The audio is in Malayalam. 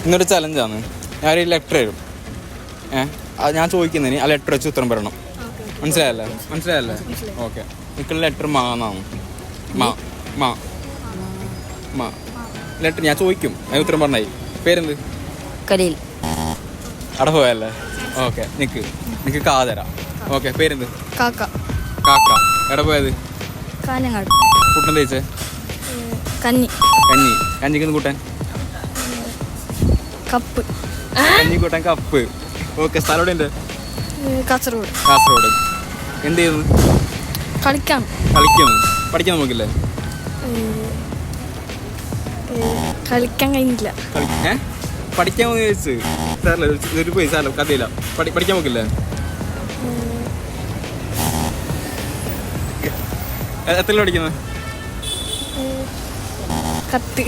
ഇന്നൊരു ചലഞ്ചാണ്. ഞാനൊരു ലെറ്റർ തരും. അത് ഞാൻ ചോദിക്കുന്നതിന് ആ ലെറ്റർ വെച്ച് ഉത്തരം പറയണം. മനസ്സിലായല്ലേ? ഓക്കെ. നിൽക്കുന്ന ലെറ്റർ മാന്നാണ്. മാ ലെറ്റർ ഞാൻ ചോദിക്കും, ഞാൻ ഉത്തരം പറഞ്ഞായി. പേരെന്ത്? കലീൽ. അവിടെ പോയല്ലേ? ഓക്കെ. നിക്ക് കാ തരാം. ഓക്കെ. പേരെന്ത്? കാക്ക. എവിടെ പോയത്? കാഞ്ഞങ്ങാട്. കൂട്ടൻ തേച്ചേ? കഞ്ഞിക്ക് കൂട്ടാൻ കപ്പ്. കഞ്ഞി കൂട്ടാൻ കപ്പ്. ഓക്കെ. സ്ഥലം എവിടെ? കാസർഗോഡ്. എന്ത് ചെയ്യുന്നു? കളിക്കുന്നു. പഠിക്കാൻ നോക്കില്ലേ? കളിക്കാൻ കഴിഞ്ഞില്ല. പഠിക്കാൻ ചോദിച്ചു ഒരു പോയി സാറല്ല കഥയില്ല. പഠിക്കാൻ നോക്കില്ലേ? എത്ര പഠിക്കുന്നത്? 10.